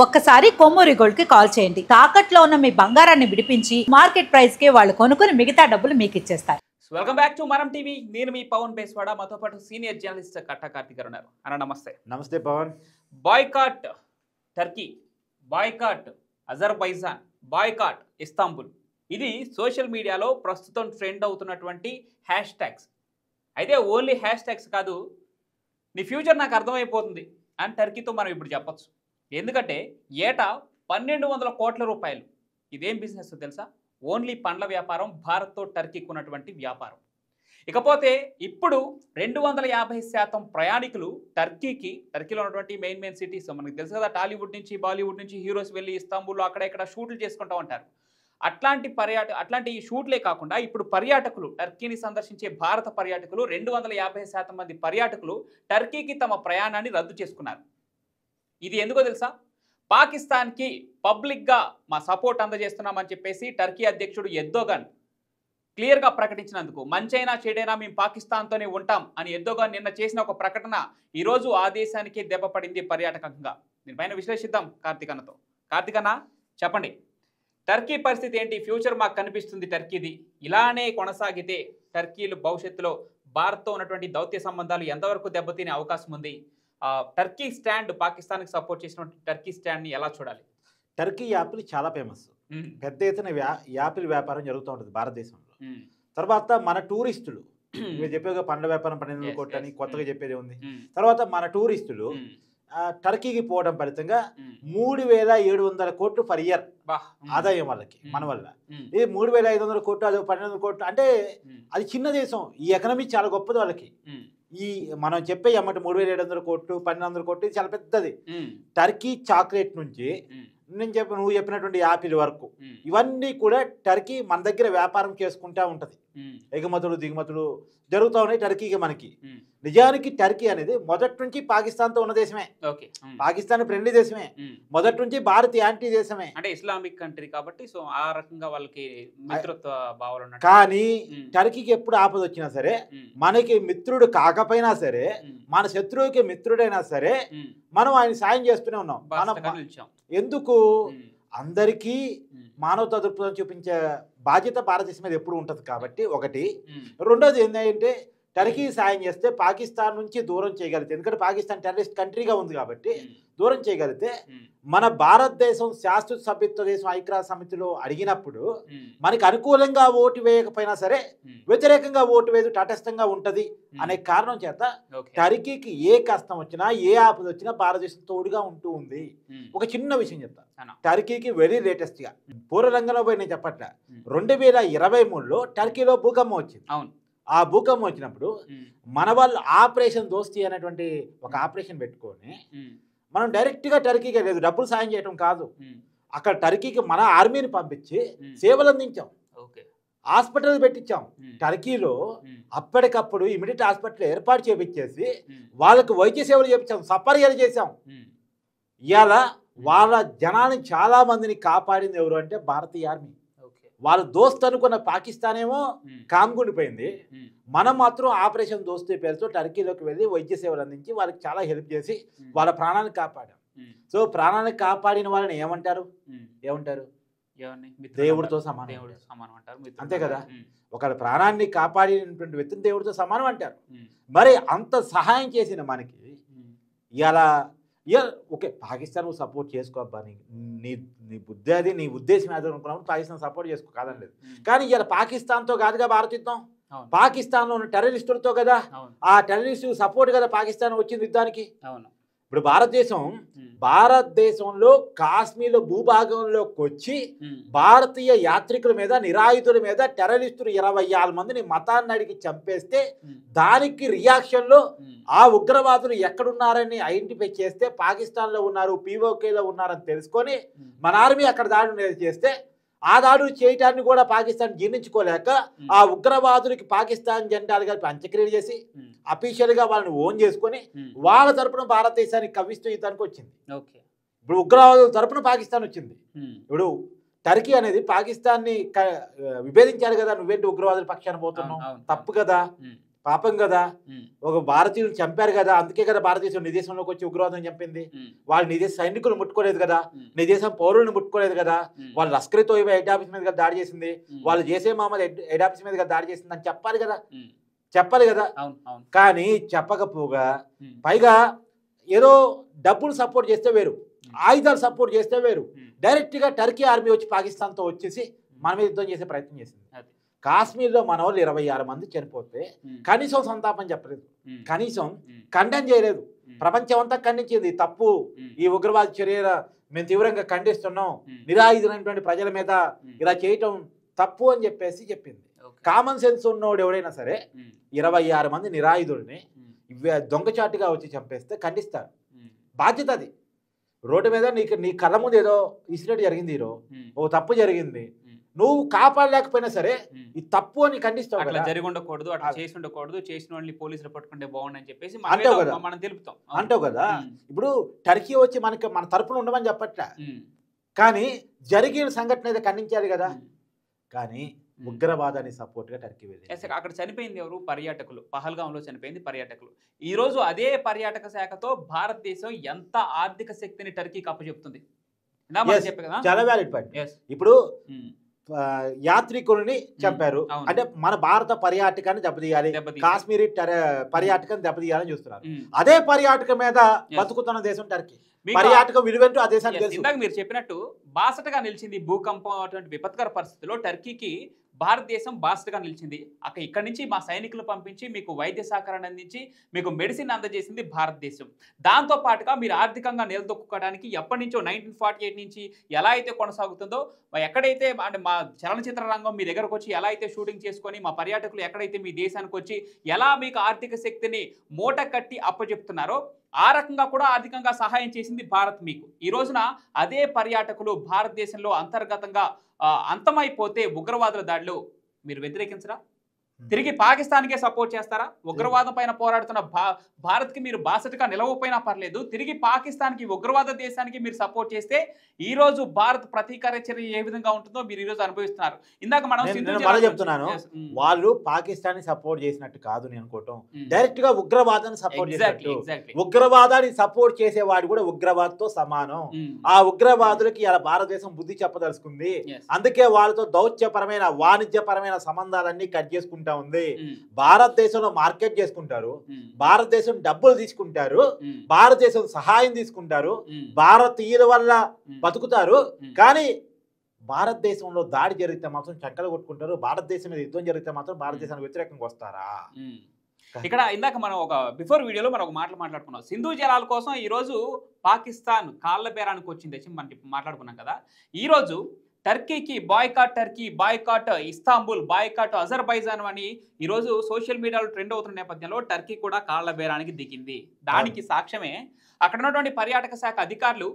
ఒక్కసారి కొమ్మూరి గోల్డ్ కి కాల్ చేయండి. తాకట్లో ఉన్న మీ బంగారాన్ని విడిపించి మార్కెట్ ప్రైస్ కి వాళ్ళు కొనుక్కుని మిగతా డబ్బులు మీకు ఇచ్చేస్తారు. వెల్కమ్ బ్యాక్ టు మనం టీవీ. నేను మీ పవన్ బేస్వాడ. మాతో పాటు సీనియర్ జర్నలిస్ట్ కట్టా కార్తిక్ గారు ఉన్నారు. అన్న నమస్తే. నమస్తే Pawan. Boycott Turkey, boycott Azerbaijan, boycott Istanbul, ఇది సోషల్ మీడియాలో ప్రస్తుతం ట్రెండ్ అవుతున్నటువంటి హ్యాష్ ట్యాగ్స్. అయితే ఓన్లీ హ్యాష్ ట్యాగ్స్ కాదు, నీ ఫ్యూచర్ నాకు అర్థమైపోతుంది అని టర్కీతో మనం ఇప్పుడు చెప్పచ్చు. ఎందుకంటే ఏటా 1200 కోట్ల రూపాయలు. ఇదేం బిజినెస్ తెలుసా? ఓన్లీ పండ్ల వ్యాపారం. భారత్తో టర్కీకి ఉన్నటువంటి వ్యాపారం. ఇకపోతే ఇప్పుడు 250% ప్రయాణికులు టర్కీలో ఉన్నటువంటి మెయిన్ సిటీస్ మనకు తెలుసు కదా, టాలీవుడ్ నుంచి బాలీవుడ్ నుంచి హీరోస్ వెళ్ళి ఇస్తాంబుల్లో అక్కడ ఇక్కడ షూట్లు చేసుకుంటూ ఉంటారు. అట్లాంటి షూట్లే కాకుండా ఇప్పుడు పర్యాటకులు, టర్కీని సందర్శించే భారత పర్యాటకులు 250% మంది పర్యాటకులు టర్కీకి తమ ప్రయాణాన్ని రద్దు చేసుకున్నారు. ఇది ఎందుకో తెలుసా? పాకిస్తాన్కి పబ్లిక్గా మా సపోర్ట్ అందజేస్తున్నామని చెప్పేసి టర్కీ అధ్యక్షుడు ఎర్దోగాన్ క్లియర్గా ప్రకటించినందుకు, మంచైనా చెడైనా మేము పాకిస్తాన్తోనే ఉంటాం అని ఎర్దోగాన్ నిన్న చేసిన ఒక ప్రకటన ఈరోజు ఆ దేశానికి దెబ్బపడింది పర్యాటకంగా. దీనిపైన విశ్లేషిద్దాం కార్తిక్ అన్నతో. కార్తిక్ అన్న, చెప్పండి, టర్కీ పరిస్థితి ఏంటి? ఫ్యూచర్ మాకు కనిపిస్తుంది టర్కీది. ఇలానే కొనసాగితే టర్కీలు భవిష్యత్తులో భారత్తో ఉన్నటువంటి దౌత్య సంబంధాలు ఎంతవరకు దెబ్బతినే అవకాశం ఉంది? టర్కీ స్టాండ్, పాకిస్తాన్కి సపోర్ట్ చేసినటువంటి టర్కీ స్టాండ్ని ఎలా చూడాలి? టర్కీ యాపిల్ చాలా ఫేమస్. పెద్ద ఎత్తున యాపిల్ వ్యాపారం జరుగుతూ ఉంటుంది భారతదేశంలో. తర్వాత మన టూరిస్టులు, మీరు చెప్పేగా పండ్ల వ్యాపారం 1200 కోట్లు అని కొత్తగా చెప్పేది ఉంది. తర్వాత మన టూరిస్టులు టర్కీకి పోవడం ఫలితంగా 3700 కోట్లు పర్ ఇయర్ ఆదాయం వాళ్ళకి మన వల్ల. ఇది 3500 కోట్లు, అది 1200 కోట్లు అంటే అది చిన్న దేశం. ఈ ఎకనమీ చాలా గొప్పది వాళ్ళకి. ఈ మనం చెప్పే అమ్మటి 3700 కోట్లు 1200 కోట్లు చాలా పెద్దది. టర్కీ చాక్లెట్ నుంచి నువ్వు చెప్పినటువంటి యాపిల్ వరకు ఇవన్నీ కూడా టర్కీ మన దగ్గర వ్యాపారం చేసుకుంటా ఉంటది. ఎగుమతులు దిగుమతులు జరుగుతూ ఉన్నాయి టర్కీకి మనకి. నిజానికి టర్కీ అనేది మొదటి నుంచి పాకిస్తాన్తో ఉన్న దేశమే. పాకిస్తాన్ ఫ్రెండ్లీ దేశమే. మొదటి నుంచి భారత్ యాంటీ దేశమే. అంటే ఇస్లామిక్ కంట్రీ కాబట్టి సో ఆ రకంగా వాళ్ళకి మిత్రత్వ భావాలు. కానీ టర్కీకి ఎప్పుడు ఆపద వచ్చినా సరే, మనకి మిత్రుడు కాకపోయినా సరే, మన శత్రువుకి మిత్రుడైనా సరే, మనం ఆయన సాయం చేస్తూనే ఉన్నాం. మనం ఎందుకు అందరికీ మానవతా దృక్పథం చూపించే బాధ్యత భారతదేశం మీద ఎప్పుడు ఉంటుంది కాబట్టి ఒకటి. రెండోది ఏంటంటే టర్కీ సాయం చేస్తే పాకిస్తాన్ నుంచి దూరం చేయగలిగితే, ఎందుకంటే పాకిస్తాన్ టెర్రరిస్ట్ కంట్రీగా ఉంది కాబట్టి దూరం చేయగలిగితే, మన భారతదేశం శాశ్వత సభ్యత్వ దేశం ఐక్యరాజ్య సమితిలో అడిగినప్పుడు మనకి అనుకూలంగా ఓటు వేయకపోయినా సరే వ్యతిరేకంగా ఓటు వేయదు, తటస్థంగా ఉంటది అనే కారణం చేత టర్కీకి ఏ కష్టం వచ్చినా ఏ ఆపద వచ్చినా భారతదేశం తోడుగా ఉంటూ ఉంది. ఒక చిన్న విషయం చెప్తా. టర్కీకి వెరీ లేటెస్ట్ గా పూర్వరంగంలో పోయి నేను చెప్పట్లే, 2023లో టర్కీలో భూకంపం వచ్చింది. ఆ భూకంపం వచ్చినప్పుడు మన వాళ్ళు ఆపరేషన్ దోస్తీ అనేటువంటి ఒక ఆపరేషన్ పెట్టుకొని మనం డైరెక్ట్గా టర్కీకి లేదు, డబ్బులు సాయం చేయడం కాదు, అక్కడ టర్కీకి మన ఆర్మీని పంపించి సేవలు అందించాం, హాస్పిటల్ పెట్టించాం. టర్కీలో అప్పటికప్పుడు ఇమీడియట్ హాస్పిటల్ ఏర్పాటు చేపించేసి వాళ్ళకు వైద్య సేవలు చేపించాం, సపర్యలు చేశాం. ఇవాళ వాళ్ళ జనాన్ని చాలా మందిని కాపాడింది ఎవరు అంటే భారతీయ ఆర్మీ. వాళ్ళ దోస్త్ అనుకున్న పాకిస్తాన్ ఏమో కామ్గుండిపోయింది. మనం మాత్రం ఆపరేషన్ దోస్తీ పేరుతో టర్కీలోకి వెళ్ళి వైద్య సేవలు అందించి వాళ్ళకి చాలా హెల్ప్ చేసి వాళ్ళ ప్రాణాన్ని కాపాడాం. సో ప్రాణాన్ని కాపాడిన వాళ్ళని ఏమంటారు? దేవుడితో సమానం అంటారు. అంతే కదా, ఒక ప్రాణాన్ని కాపాడినటువంటి వ్యక్తిని దేవుడితో సమానం అంటారు. మరి అంత సహాయం చేసిన మనకి ఇలా ఓకే పాకిస్తాన్ సపోర్ట్ చేసుకోబ్బా, నీ బుద్ధి అది, నీ ఉద్దేశం ఏదో అనుకున్నప్పుడు పాకిస్తాన్ సపోర్ట్ చేసుకో కాదని లేదు. కానీ ఇలా పాకిస్తాన్తో కాదుగా భారత్ యుద్ధం, పాకిస్తాన్లో ఉన్న టెర్రరిస్టులతో కదా. ఆ టెర్రరిస్టు సపోర్ట్ కదా పాకిస్తాన్ వచ్చింది యుద్ధానికి. ఇప్పుడు భారతదేశంలో కాశ్మీర్ భూభాగంలోకి వచ్చి భారతీయ యాత్రికుల మీద, నిరాయుధుల మీద టెర్రరిస్టులు 26 మందిని మతాన్ని అడిగి చంపేస్తే దానికి రియాక్షన్ లో ఆ ఉగ్రవాదులు ఎక్కడున్నారని ఐడెంటిఫై చేస్తే పాకిస్తాన్లో ఉన్నారు, పీఓకేలో ఉన్నారని తెలుసుకొని మన ఆర్మీ అక్కడ దాడులు చేస్తే ఆ దాడులు చేయటాన్ని కూడా పాకిస్తాన్ జీర్ణించుకోలేక ఆ ఉగ్రవాదులకి పాకిస్తాన్ జెండాలు కలిపి అంత్యక్రియలు చేసి అఫీషియల్ గా వాళ్ళని ఓన్ చేసుకొని వాళ్ళ తరపున భారతదేశానికి కవిస్తూ యుద్ధానికి వచ్చింది. ఇప్పుడు ఉగ్రవాదుల తరపున పాకిస్తాన్ వచ్చింది. ఇప్పుడు టర్కీ అనేది పాకిస్తాన్ని విభేదించారు కదా, నువ్వేంటి ఉగ్రవాదుల పక్షాన పోతున్నావు, తప్పు కదా. పాపం కదా, ఒక భారతీయులు చంపారు కదా, అందుకే కదా భారతదేశం నీ దేశంలోకి వచ్చి ఉగ్రవాదం చంపింది. వాళ్ళు నీ దేశ సైనికులు ముట్టుకోలేదు కదా, నీ దేశం పౌరులను ముట్టుకోలేదు కదా, వాళ్ళు లష్కర్ ఏ తోయిబా హెడ్ ఆఫీస్ మీద కదా దాడి చేసింది, వాళ్ళు జైషే మహమ్మద్ హెడ్ ఆఫీస్ మీద కదా దాడి చేసింది అని చెప్పాలి కదా. కానీ చెప్పకపోగా పైగా ఏదో డబ్బులు సపోర్ట్ చేస్తే వేరు, ఆయుధాలు సపోర్ట్ చేస్తే వేరు. డైరెక్ట్గా టర్కీ ఆర్మీ వచ్చి పాకిస్తాన్తో వచ్చేసి మన మీద యుద్ధం చేసే ప్రయత్నం చేసింది. కాశ్మీర్లో మన వాళ్ళు 26 మంది చనిపోతే కనీసం సంతాపం చెప్పలేదు, కనీసం ఖండన చేయలేదు. ప్రపంచం అంతా ఖండించింది, తప్పు, ఈ ఉగ్రవాద చర్య మేము తీవ్రంగా ఖండిస్తున్నాం, నిరాయుధమైనటువంటి ప్రజల మీద ఇలా చేయటం తప్పు అని చెప్పేసి చెప్పింది. కామన్ సెన్స్ ఉన్నోడు ఎవడైనా సరే 26 మంది నిరాయుధుల్ని దొంగచాటుగా వచ్చి చంపేస్తే ఖండిస్తారు. బాధ్యత అది. రోడ్డు మీద నీ కళ్ళ ముందు ఏదో ఇన్సిడెంట్ జరిగింది, ఓ తప్పు జరిగింది, నువ్వు కాపాడలేకపోయినా సరే ఈ తప్పు అని ఖండిస్తావు. అట్లా జరిగి ఉండకూడదు, అట్లా చేసి ఉండకూడదు, చేసిన వాళ్ళని పోలీసులు పట్టుకుంటే బాగుండు అని చెప్పేసి మనం తెలుపుతాం అంటావు కదా. ఇప్పుడు టర్కీ వచ్చి మన తరపున ఉండమని చెప్పట్లే, కానీ జరిగిన సంఘటన అయితే ఖండించాలి కదా. కానీ ఉగ్రవాదాన్ని సపోర్ట్ గా టర్కీ వెళ్ళింది. అక్కడ చనిపోయింది ఎవరు? పర్యాటకులు. పహల్గాంలో చనిపోయింది పర్యాటకులు. ఈ రోజు అదే పర్యాటక శాఖతో భారతదేశం ఎంత ఆర్థిక శక్తిని టర్కీకి అప్పచెప్తుంది. చాలా వ్యాలిడ్ పాయింట్. ఇప్పుడు యాత్రికులని చంపారు అంటే మన భారత పర్యాటకాన్ని దెబ్బతీయాలి, కాశ్మీరీ పర్యాటకాన్ని దెబ్బతీయాలని చూస్తున్నారు. అదే పర్యాటకం మీద బతుకుతున్న దేశం టర్కీ. పర్యాటకం విలువేంటో ఆ దేశానికి తెలుసు. ఇందాక మీరు చెప్పినట్టు బాసటగా నిలిచింది భూకంపం అటువంటి విపత్కర పరిస్థితుల్లో టర్కీకి భారతదేశం బాసటగా నిలిచింది. ఇక్కడి నుంచి మా సైనికులు పంపించి మీకు వైద్య సహకారాన్ని అందించి మీకు మెడిసిన్ అందజేసింది భారతదేశం. దాంతో పాటుగా మీరు ఆర్థికంగా నిలదొక్కుకోవడానికి ఎప్పటి నుంచో 1948 నుంచి ఎలా అయితే కొనసాగుతుందో, ఎక్కడైతే అంటే మా చలనచిత్ర రంగం మీ దగ్గరకు వచ్చి ఎలా అయితే షూటింగ్ చేసుకొని మా పర్యాటకులు ఎక్కడైతే మీ దేశానికి వచ్చి ఎలా మీకు ఆర్థిక శక్తిని మూట కట్టి అప్పచెప్తున్నారో ఆ రకంగా కూడా ఆర్థికంగా సహాయం చేసింది భారత్ మీకు. ఈ రోజున అదే పర్యాటకులు భారతదేశంలో అంతర్గతంగా అంతమైపోతే ఉగ్రవాదుల దాడిలో మీరు వ్యతిరేకించరా? తిరిగి పాకిస్తాన్కే సపోర్ట్ చేస్తారా? ఉగ్రవాదం పైన పోరాడుతున్న భారత్కి మీరు బాసటగా నిలవపోయినా పర్లేదు, తిరిగి పాకిస్తాన్కి ఉగ్రవాద దేశానికి మీరు సపోర్ట్ చేస్తే ఈ రోజు భారత్ ప్రతీకార చర్య ఏ విధంగా ఉంటుందో మీరు ఈ రోజు అనుభవిస్తున్నారు. ఇందాక మనం చెప్తున్నాను, వాళ్ళు పాకిస్తాన్ సపోర్ట్ చేసినట్టు కాదు నేను అనుకోవటం, డైరెక్ట్ గా ఉగ్రవాదాన్ని సపోర్ట్ చేసినట్టు. ఉగ్రవాదాన్ని సపోర్ట్ చేసేవాడు కూడా ఉగ్రవాదతో సమానం. ఆ ఉగ్రవాదులకి ఇలా భారతదేశం బుద్ధి చెప్పదలుచుకుంది. అందుకే వాళ్ళతో దౌత్యపరమైన వాణిజ్యపరమైన సంబంధాలన్నీ కట్ చేసుకుంటారు ఉంది. భారతదేశంలో మార్కెట్ చేసుకుంటారు, భారతదేశం డబ్బులు తీసుకుంటారు, భారతదేశం సహాయం తీసుకుంటారు, భారతీయుల వల్ల బతుకుతారు. కానీ భారతదేశంలో దాడి జరిగితే మాత్రం చక్కలు కొట్టుకుంటారు, భారతదేశం మీద యుద్ధం జరిగితే మాత్రం భారతదేశానికి వ్యతిరేకంగా వస్తారా? ఇక్కడ ఇందాక మనం ఒక బిఫోర్ వీడియోలో మనం ఒక మాట్లాడుకున్నాం. సింధు జలాల కోసం ఈ రోజు పాకిస్తాన్ కాళ్ళ బేరానికి వచ్చింది మనం మాట్లాడుకున్నాం కదా. ఈ రోజు టర్కీకి boycott Turkey, boycott Istanbul, boycott Azerbaijan అని ఈరోజు సోషల్ మీడియాలో ట్రెండ్ అవుతున్న నేపథ్యంలో టర్కీ కూడా కాళ్ళ బేరానికి దిగింది. దానికి సాక్ష్యమే అక్కడ ఉన్నటువంటి పర్యాటక శాఖ అధికారులు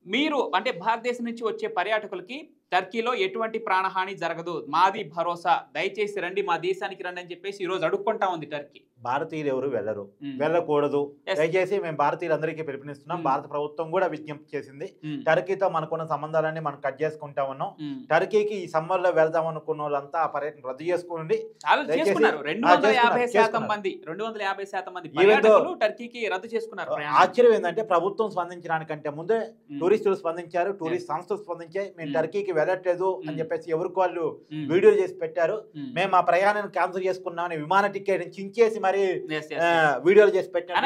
మీరు అంటే భారతదేశం నుంచి వచ్చే పర్యాటకులకి టర్కీలో ఎటువంటి ప్రాణహాని జరగదు, మాది భరోసా, దయచేసి రండి మా దేశానికి రండి అని చెప్పేసి ఈ రోజు అడుక్కుంటా ఉంది టర్కీ. భారతీయులు ఎవరు వెళ్ళరు, వెళ్ళకూడదు, దయచేసి మేము భారతీయులందరికీ పిలుపునిస్తున్నాం. భారత ప్రభుత్వం కూడా విజ్ఞప్తి చేసింది, టర్కీతో మనకున్న సంబంధాలన్నీ మనం కట్ చేసుకుంటా ఉన్నాం. టర్కీకి ఈ సమ్మర్ లో వెళ్దాం అనుకున్న వాళ్ళంతా ఆ పర్యటన రద్దు చేసుకోండి. 250% మంది పర్యాటకులు టర్కీకి రద్దు చేసుకున్నారు. ఆశ్చర్యం ఏంటంటే ప్రభుత్వం స్పందించడానికంటే ముందే టూరిస్టులు స్పందించారు, టూరిస్ట్ సంస్థలు స్పందించాయి. మేము టర్కీకి వెళ్ళట్లేదు అని చెప్పేసి ఎవరికి వాళ్ళు వీడియోలు చేసి పెట్టారు. మేము ఆ ప్రయాణాన్ని క్యాన్సిల్ చేసుకున్నామని విమాన టికెట్ చించేసి మరి వీడియోలు చేసి పెట్టారు.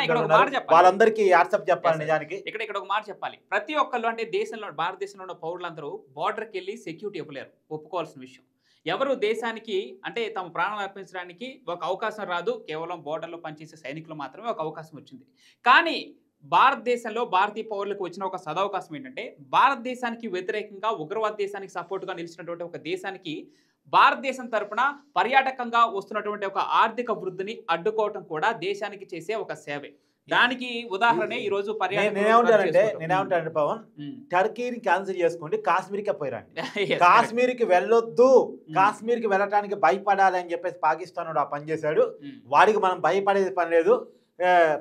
వాళ్ళందరికీ వాట్సాప్ చెప్పాలి. నిజానికి ఇక్కడ ఒక మాట చెప్పాలి, ప్రతి ఒక్కళ్ళు అంటే దేశంలో భారతదేశంలో ఉన్న పౌరులందరూ బార్డర్కి వెళ్ళి సెక్యూరిటీ ఇవ్వలేరు, ఒప్పుకోవాల్సిన విషయం. ఎవరు దేశానికి అంటే తమ ప్రాణాలు అర్పించడానికి ఒక అవకాశం రాదు, కేవలం బోర్డర్లో పనిచేసే సైనికులు మాత్రమే ఒక అవకాశం వచ్చింది. కానీ భారతదేశంలో భారతీయ పౌరులకు వచ్చిన ఒక సదవకాశం ఏంటంటే భారతదేశానికి వ్యతిరేకంగా ఉగ్రవాద దేశానికి సపోర్ట్గా నిలిచినటువంటి ఒక దేశానికి భారతదేశం తరపున పర్యాటకంగా వస్తున్నటువంటి ఒక ఆర్థిక వృద్ధిని అడ్డుకోవటం కూడా దేశానికి చేసే ఒక సేవే. దానికి ఉదాహరణ ఈ రోజు నేనేమంటానంటే పవన్, టర్కీని క్యాన్సిల్ చేసుకోండి, కాశ్మీర్కి పోయిరండి. కాశ్మీర్కి వెళ్ళొద్దు, కాశ్మీర్కి వెళ్ళటానికి భయపడాలి అని చెప్పేసి పాకిస్తాన్ ఆ పని చేశాడు. వాడికి మనం భయపడేది పని లేదు.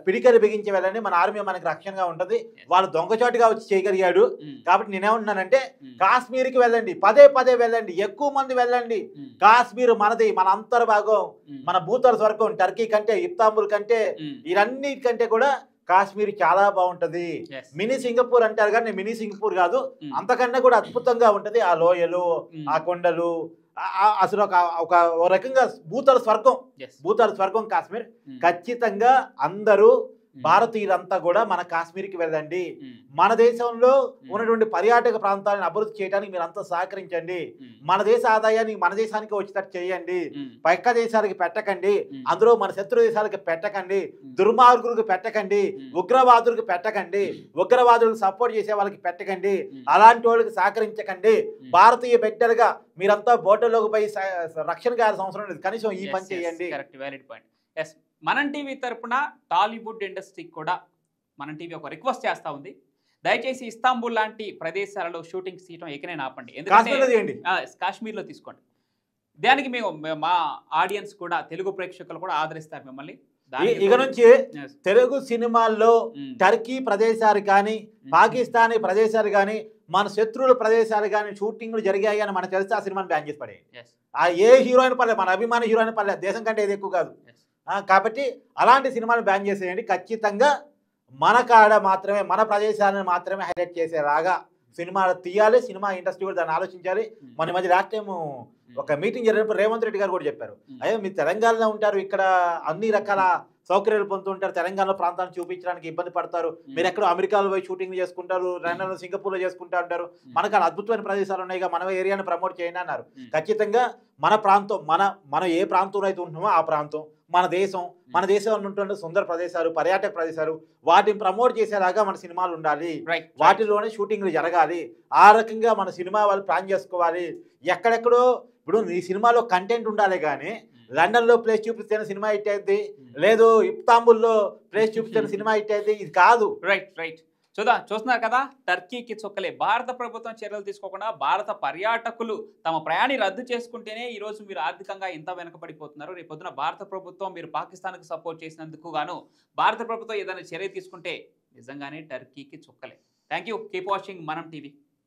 పిడికలు బిగించి వెళ్ళండి, మన ఆర్మీ మనకి రక్షణగా ఉంటుంది. వాళ్ళు దొంగచాటుగా వచ్చి చేయగలిగాడు. కాబట్టి నేనేమంటున్నానంటే కాశ్మీర్కి వెళ్ళండి, పదే పదే వెళ్ళండి, ఎక్కువ మంది వెళ్ళండి. కాశ్మీర్ మనది, మన అంతర్భాగం, మన భూతల స్వర్గం. టర్కీ కంటే, ఇస్తాంబుల్ కంటే, ఇవన్నిటికంటే కూడా కాశ్మీర్ చాలా బాగుంటది. మినీ సింగపూర్ అంటారు కానీ మినీ సింగపూర్ కాదు, అంతకన్నా కూడా అద్భుతంగా ఉంటది. ఆ లోయలు, ఆ కొండలు, అసలు ఒక రకంగా భూతల స్వర్గం, భూతల స్వర్గం కాశ్మీర్. ఖచ్చితంగా అందరూ భారతీయులంతా కూడా మన కాశ్మీర్కి వెళ్ళండి. మన దేశంలో ఉన్నటువంటి పర్యాటక ప్రాంతాలను అభివృద్ధి చేయడానికి మీరు అంతా సహకరించండి. మన దేశ ఆదాయాన్ని మన దేశానికి వచ్చేటట్టు చేయండి. పక్క దేశాలకి పెట్టకండి, అందులో మన శత్రు దేశాలకి పెట్టకండి, దుర్మార్గులకు పెట్టకండి, ఉగ్రవాదులకు పెట్టకండి, ఉగ్రవాదులకు సపోర్ట్ చేసే వాళ్ళకి పెట్టకండి, అలాంటి వాళ్ళకి సహకరించకండి. భారతీయ బిడ్డలుగా మీరంతా బోర్డర్లోకి పోయి రక్షణ కావాల్సిన అవసరం లేదు, కనీసం ఈ పని చేయండి. మనం టీవీ తరపున టాలీవుడ్ ఇండస్ట్రీకి కూడా మనం టీవీ ఒక రిక్వెస్ట్ చేస్తూ ఉంది. దయచేసి ఇస్తాంబుల్ లాంటి ప్రదేశాలలో షూటింగ్ తీయడం ఎక్కడైనా ఆపండి, ఎందుకంటే కాశ్మీర్లో తీసుకోండి. దానికి మేము మా ఆడియన్స్ కూడా, తెలుగు ప్రేక్షకులు కూడా ఆదరిస్తారు మిమ్మల్ని. ఇక నుంచి తెలుగు సినిమాల్లో టర్కీ ప్రదేశాలు కానీ, పాకిస్తానీ ప్రదేశాలు కానీ, మన శత్రువుల ప్రదేశాలు కానీ షూటింగ్లు జరిగాయి అని మనకు తెలిస్తే ఆ సినిమాని బ్యాన్ చేసి పడే. ఆ ఏ హీరోయిన్ పర్లేదు, మన అభిమాని హీరోయిన్ పర్లేదు, దేశం కంటే ఇది ఎక్కువ కాదు. కాబట్టి అలాంటి సినిమాలు బ్యాన్ చేసేయండి. ఖచ్చితంగా మన కాడ మాత్రమే, మన ప్రదేశాలను మాత్రమే హైలైట్ చేసేలాగా సినిమాలు తీయాలి. సినిమా ఇండస్ట్రీ కూడా దాన్ని ఆలోచించాలి. మన మధ్య లాస్ట్ టైం ఒక మీటింగ్ జరిగినప్పుడు రేవంత్ రెడ్డి గారు కూడా చెప్పారు, అయ్యో మీరు తెలంగాణలో ఉంటారు, ఇక్కడ అన్ని రకాల సౌకర్యాలు పొందుతుంటారు, తెలంగాణలో ప్రాంతాన్ని చూపించడానికి ఇబ్బంది పడతారు, మీరు ఎక్కడో అమెరికాలో పోయి షూటింగ్ చేసుకుంటారు, లండన్లో, సింగపూర్లో చేసుకుంటూ ఉంటారు, మనకు అద్భుతమైన ప్రదేశాలు ఉన్నాయి, మన ఏరియాని ప్రమోట్ చేయండి అన్నారు. ఖచ్చితంగా మన ప్రాంతం, మనం ఏ ప్రాంతంలో అయితే ఉంటున్నామో ఆ ప్రాంతం, మన దేశంలో ఉంటున్న సుందర ప్రదేశాలు, పర్యాటక ప్రదేశాలు, వాటిని ప్రమోట్ చేసేలాగా మన సినిమాలు ఉండాలి. వాటిలోనే షూటింగ్లు జరగాలి. ఆ రకంగా మన సినిమా వాళ్ళు ప్లాన్ చేసుకోవాలి. ఎక్కడెక్కడో ఇప్పుడు ఈ సినిమాలో కంటెంట్ ఉండాలి కానీ లండన్లో ప్లేస్ చూపిస్తేనే సినిమా హిట్ అయింది, లేదు ఇస్తాంబుల్లో ప్లేస్ చూపిస్తేనే సినిమా హిట్ అయింది, ఇది కాదు. రైట్ చూస్తున్నారు కదా, టర్కీకి చుక్కలే. భారత ప్రభుత్వం చర్యలు తీసుకోకుండా భారత పర్యాటకులు తమ ప్రయాణి రద్దు చేసుకుంటేనే ఈరోజు మీరు ఆర్థికంగా ఇంత వెనకబడిపోతున్నారు. రేపొద్దున భారత ప్రభుత్వం మీరు పాకిస్తాన్కి సపోర్ట్ చేసినందుకు గాను భారత ప్రభుత్వం ఏదైనా చర్య తీసుకుంటే నిజంగానే టర్కీకి చుక్కలే. Thank you. కీప్ వాచింగ్ మనం టీవీ.